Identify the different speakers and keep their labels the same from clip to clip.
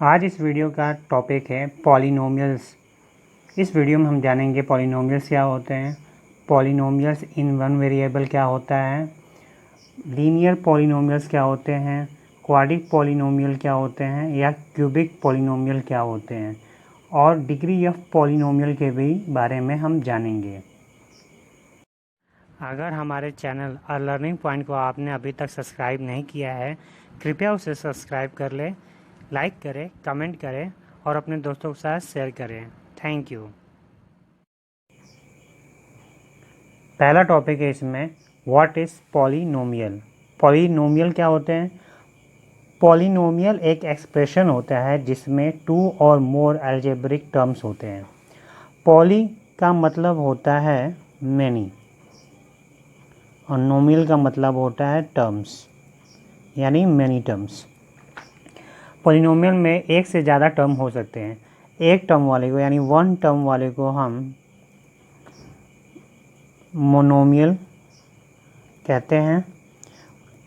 Speaker 1: आज इस वीडियो का टॉपिक है पॉलिनोमियल्स। इस वीडियो में हम जानेंगे पॉलिनोमियल्स क्या होते हैं, पॉलिनोमियल्स इन वन वेरिएबल क्या होता है, लीनियर पॉलिनोमियल्स क्या होते हैं, क्वाड्रिक पॉलिनोमियल क्या होते हैं या क्यूबिक पॉलिनोमियल क्या होते हैं, और डिग्री ऑफ पॉलिनोमियल के भी बारे में हम जानेंगे। अगर हमारे चैनल और लर्निंग पॉइंट को आपने अभी तक सब्सक्राइब नहीं किया है, कृपया उसे सब्सक्राइब कर ले, लाइक करें, कमेंट करें और अपने दोस्तों के साथ शेयर करें। Thank you. पहला टॉपिक है इसमें, व्हाट इज़ पॉलिनोमियल। पॉलिनोमियल क्या होते हैं? पॉलिनोमियल एक एक्सप्रेशन होता है जिसमें टू और मोर अलजेब्रिक टर्म्स होते हैं। पॉली का मतलब होता है मैनी और नोमियल का मतलब होता है टर्म्स, यानी मैनी टर्म्स। पॉलिनोमियल में एक से ज़्यादा टर्म हो सकते हैं। एक टर्म वाले को यानी वन टर्म वाले को हम मोनोमियल कहते हैं।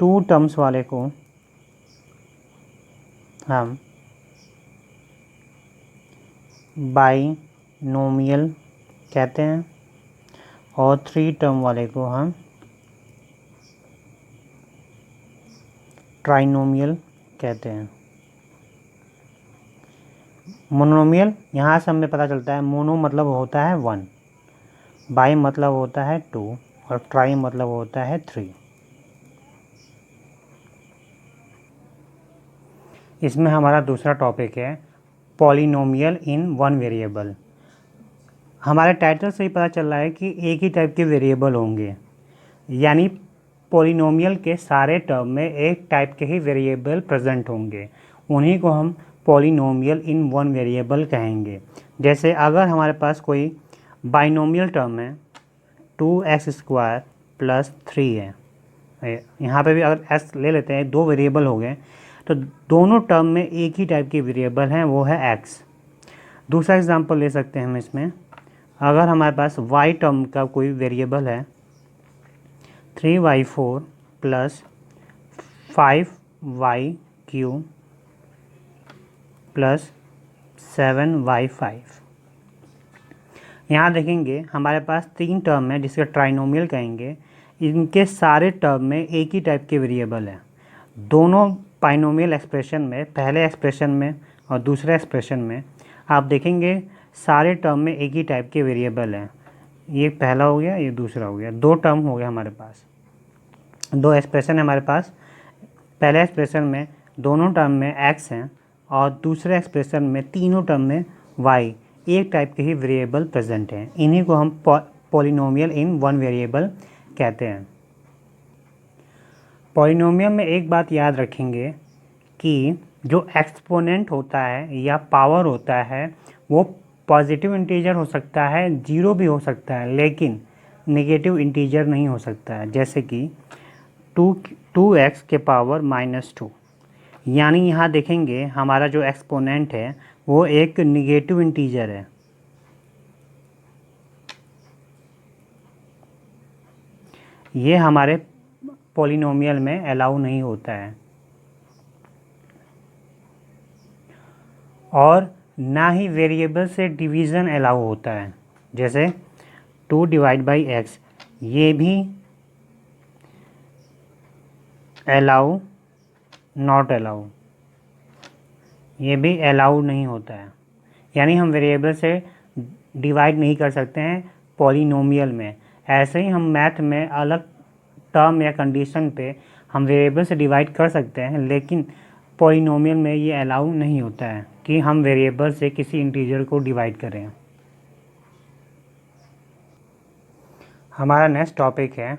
Speaker 1: टू टर्म्स वाले को हम बाइनोमियल कहते हैं और थ्री टर्म वाले को हम ट्राइनोमियल कहते हैं। मोनोमियल यहाँ से हमें पता चलता है, मोनो मतलब होता है वन, बाई मतलब होता है टू और ट्राई मतलब होता है थ्री। इसमें हमारा दूसरा टॉपिक है पॉलिनोमियल इन वन वेरिएबल। हमारे टाइटल से ही पता चल रहा है कि एक ही टाइप के वेरिएबल होंगे, यानी पॉलिनोमियल के सारे टर्म में एक टाइप के ही वेरिएबल प्रेजेंट होंगे। उन्हीं को हम पॉलिनोमियल इन वन वेरिएबल कहेंगे। जैसे अगर हमारे पास कोई बाइनोमियल टर्म है 2x² + 3 है, यहाँ पे भी अगर s ले लेते हैं, दो वेरिएबल हो गए, तो दोनों टर्म में एक ही टाइप की वेरिएबल हैं, वो है x। दूसरा एग्जांपल ले सकते हैं हम इसमें, अगर हमारे पास y टर्म का कोई वेरिएबल है 3y4 + 5y³ + 7y5। यहाँ देखेंगे हमारे पास तीन टर्म है जिसका ट्राइनोमियल कहेंगे। इनके सारे टर्म में एक ही टाइप के वेरिएबल हैं। दोनों बाइनोमियल एक्सप्रेशन में, पहले एक्सप्रेशन में और दूसरे एक्सप्रेशन में आप देखेंगे सारे टर्म में एक ही टाइप के वेरिएबल हैं। ये पहला हो गया, ये दूसरा हो गया, दो टर्म हो गया हमारे पास, दो एक्सप्रेशन है हमारे पास। पहले एक्सप्रेशन में दोनों टर्म में x हैं और दूसरे एक्सप्रेशन में तीनों टर्म में y, एक टाइप के ही वेरिएबल प्रेजेंट हैं। इन्हीं को हम पॉलिनोमियल इन वन वेरिएबल कहते हैं। पॉलिनोमियल में एक बात याद रखेंगे कि जो एक्सपोनेंट होता है या पावर होता है वो पॉजिटिव इंटीजर हो सकता है, जीरो भी हो सकता है, लेकिन नेगेटिव इंटीजर नहीं हो सकता है। जैसे कि 2x के पावर -2, यानी यहाँ देखेंगे हमारा जो एक्सपोनेंट है वो एक नेगेटिव इंटीजर है। ये हमारे पॉलिनोमियल में अलाउ नहीं होता है। और ना ही वेरिएबल से डिवीज़न अलाउ होता है। जैसे 2/x, ये भी अलाउ, नॉट अलाउ, ये भी अलाउ नहीं होता है। यानी हम वेरिएबल से डिवाइड नहीं कर सकते हैं पॉलिनोमियल में। ऐसे ही हम मैथ में अलग टर्म या कंडीशन पे हम वेरिएबल से डिवाइड कर सकते हैं, लेकिन पॉलिनोमियल में ये अलाउ नहीं होता है कि हम वेरिएबल से किसी इंटीजर को डिवाइड करें। हमारा नेक्स्ट टॉपिक है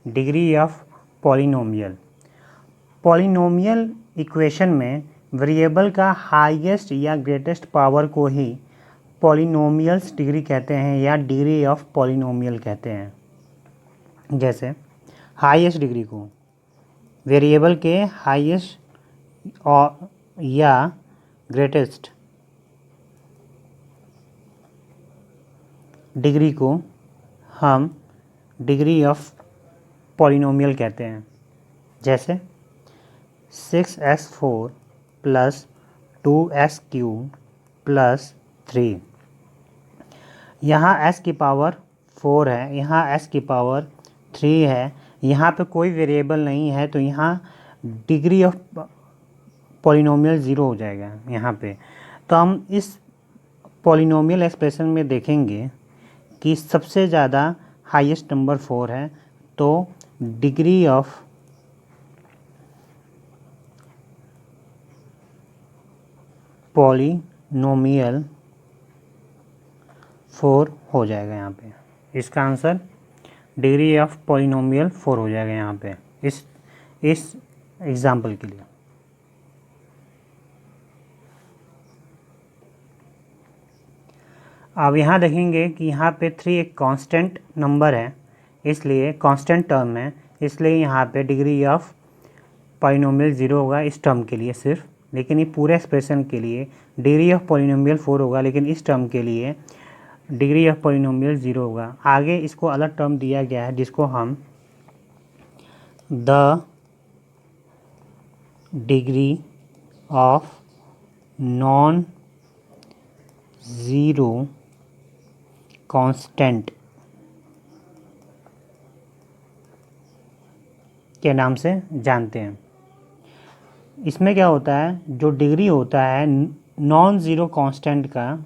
Speaker 1: degree of polynomial. Polynomial equation में वेरिएबल का हाईएस्ट या ग्रेटेस्ट पावर को ही पॉलिनोमियल्स डिग्री कहते हैं या डिग्री ऑफ पॉलिनोमियल कहते हैं। जैसे हाईएस्ट डिग्री को, वेरिएबल के हाईएस्ट और या ग्रेटेस्ट डिग्री को हम डिग्री ऑफ पॉलिनोमियल कहते हैं। जैसे 6x4 + 2x³ प्लस 3। यहाँ s की पावर 4 है, यहाँ s की पावर 3 है, यहाँ पे कोई वेरिएबल नहीं है, तो यहाँ डिग्री ऑफ पॉलिनोमियल 0 हो जाएगा यहाँ पे। तो हम इस पॉलिनोमियल एक्सप्रेशन में देखेंगे कि सबसे ज़्यादा हाईएस्ट नंबर 4 है, तो डिग्री ऑफ पॉलिनोमियल 4 हो जाएगा यहाँ पे। इसका आंसर डिग्री ऑफ पॉलिनोमियल 4 हो जाएगा यहाँ पे इस एग्जाम्पल के लिए। अब यहाँ देखेंगे कि यहाँ पे 3 एक कांस्टेंट नंबर है, इसलिए कांस्टेंट टर्म है, इसलिए यहाँ पे डिग्री ऑफ पॉलिनोमियल 0 होगा इस टर्म के लिए सिर्फ, लेकिन ये पूरे एक्सप्रेशन के लिए डिग्री ऑफ पॉलिनोमियल 4 होगा, लेकिन इस टर्म के लिए डिग्री ऑफ पॉलिनोमियल 0 होगा। आगे इसको अलग टर्म दिया गया है जिसको हम the degree of non zero constant के नाम से जानते हैं। इसमें क्या होता है, जो डिग्री होता है नॉन ज़ीरो कांस्टेंट का,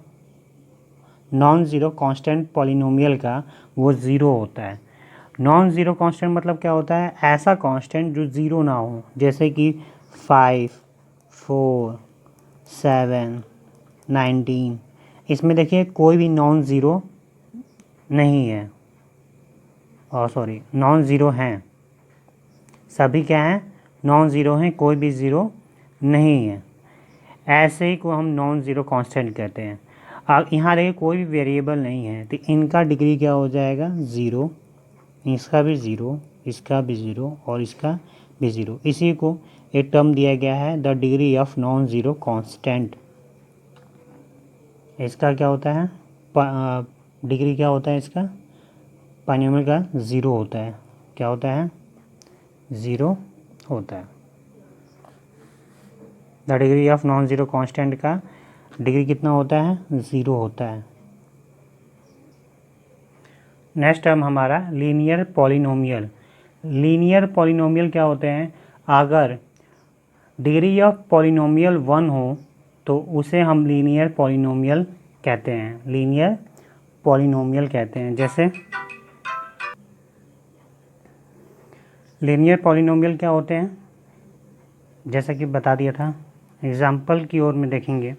Speaker 1: नॉन ज़ीरो कांस्टेंट पॉलिनोमियल का, वो ज़ीरो होता है। नॉन ज़ीरो कांस्टेंट मतलब क्या होता है, ऐसा कांस्टेंट जो ज़ीरो ना हो, जैसे कि 5, 4, 7, 19। इसमें देखिए कोई भी नॉन ज़ीरो नहीं है, और सॉरी नॉन ज़ीरो हैं, सभी क्या हैं, नॉन ज़ीरो हैं, कोई भी ज़ीरो नहीं है। ऐसे ही को हम नॉन ज़ीरो कांस्टेंट कहते हैं। अब यहाँ देखिए कोई भी वेरिएबल नहीं है, तो इनका डिग्री क्या हो जाएगा, 0, इसका भी 0, इसका भी 0 और इसका भी 0। इसी को एक टर्म दिया गया है the degree of non zero constant. इसका क्या होता है, डिग्री क्या होता है इसका, पॉलिनोमियल का 0 होता है। क्या होता है, 0 होता है। The degree of non zero constant का डिग्री कितना होता है, 0 होता है। नेक्स्ट टर्म हमारा लीनियर पॉलिनोमियल। लीनियर पॉलिनोमियल क्या होते हैं, अगर डिग्री ऑफ पॉलिनोमियल 1 हो तो उसे हम लीनियर पॉलिनोमियल कहते हैं, लीनियर पॉलिनोमियल कहते हैं। जैसे लीनियर पॉलिनोमियल क्या होते हैं, जैसा कि बता दिया था, एग्जाम्पल की ओर में देखेंगे।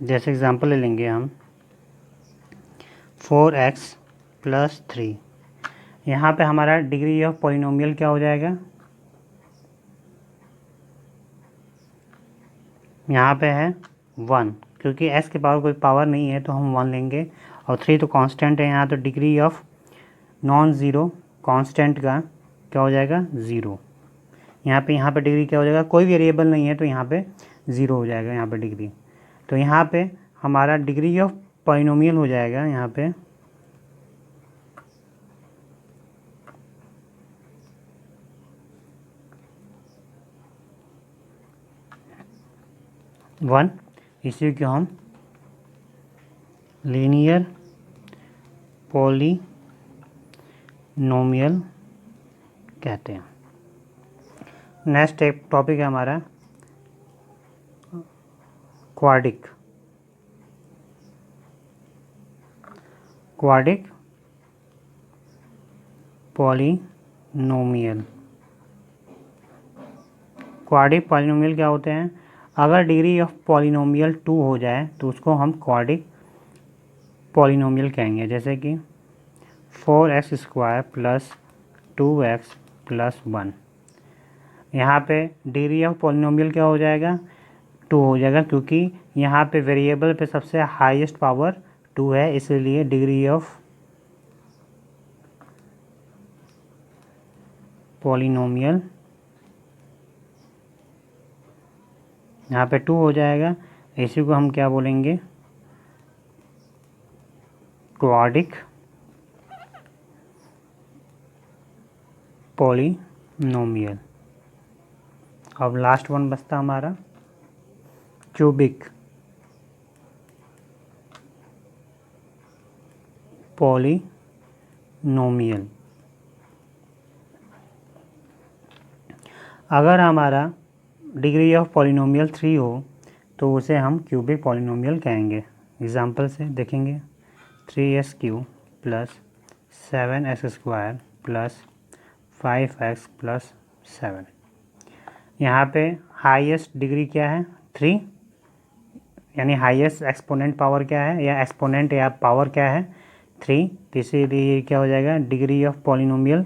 Speaker 1: जैसे एग्जाम्पल ले लेंगे हम 4x प्लस 3। यहाँ पे हमारा डिग्री ऑफ पॉलिनोमियल क्या हो जाएगा, यहाँ पे है 1, क्योंकि s के पावर कोई पावर नहीं है तो हम 1 लेंगे, और 3 तो कांस्टेंट है यहाँ, तो degree of non zero constant का क्या हो जाएगा, 0। यहाँ पे डिग्री क्या हो जाएगा, कोई वेरिएबल नहीं है तो यहाँ पे 0 हो जाएगा यहाँ पे डिग्री। तो यहाँ पे हमारा डिग्री ऑफ पॉलिनोमियल हो जाएगा यहाँ पे 1। इसी को हम लीनियर पॉलिनोमियल कहते हैं। नेक्स्ट एक टॉपिक है हमारा क्वाड्रिक पॉलिनोमियल। क्वाड्रिक पॉलिनोमियल क्या होते हैं, अगर डिग्री ऑफ पॉलिनोमियल 2 हो जाए तो उसको हम क्वाड्रिक पॉलिनोमियल कहेंगे। जैसे कि 4x² प्लस 2x प्लस 1। यहाँ पे डिग्री ऑफ पॉलिनोमियल क्या हो जाएगा, 2 हो जाएगा, क्योंकि यहाँ पे वेरिएबल पे सबसे हाईएस्ट पावर 2 है, इसलिए डिग्री ऑफ पॉलिनोमियल यहाँ पे 2 हो जाएगा। इसी को हम क्या बोलेंगे, क्वाड्रिक पॉलिनोमियल। अब लास्ट वन बचता हमारा क्यूबिक पॉलिनोमियल। अगर हमारा डिग्री ऑफ पॉलिनोमियल 3 हो तो उसे हम क्यूबिक पॉलिनोमियल कहेंगे। एग्जांपल से देखेंगे 3s³ plus 7s² plus 5x+7। यहाँ पे हाईएस्ट डिग्री क्या है 3, यानी हाईएस्ट एक्सपोनेंट पावर क्या है, या एक्सपोनेंट या पावर क्या है 3, तो इसीलिए क्या हो जाएगा डिग्री ऑफ पॉलिनोमियल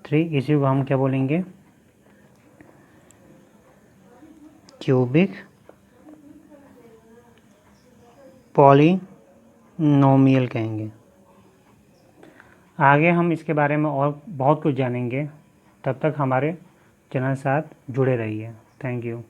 Speaker 1: थ्री। इसी को हम क्या बोलेंगे क्यूबिक पॉलिनोमियल कहेंगे। आगे हम इसके बारे में और बहुत कुछ जानेंगे, तब तक हमारे चैनल साथ जुड़े रहिए। Thank you.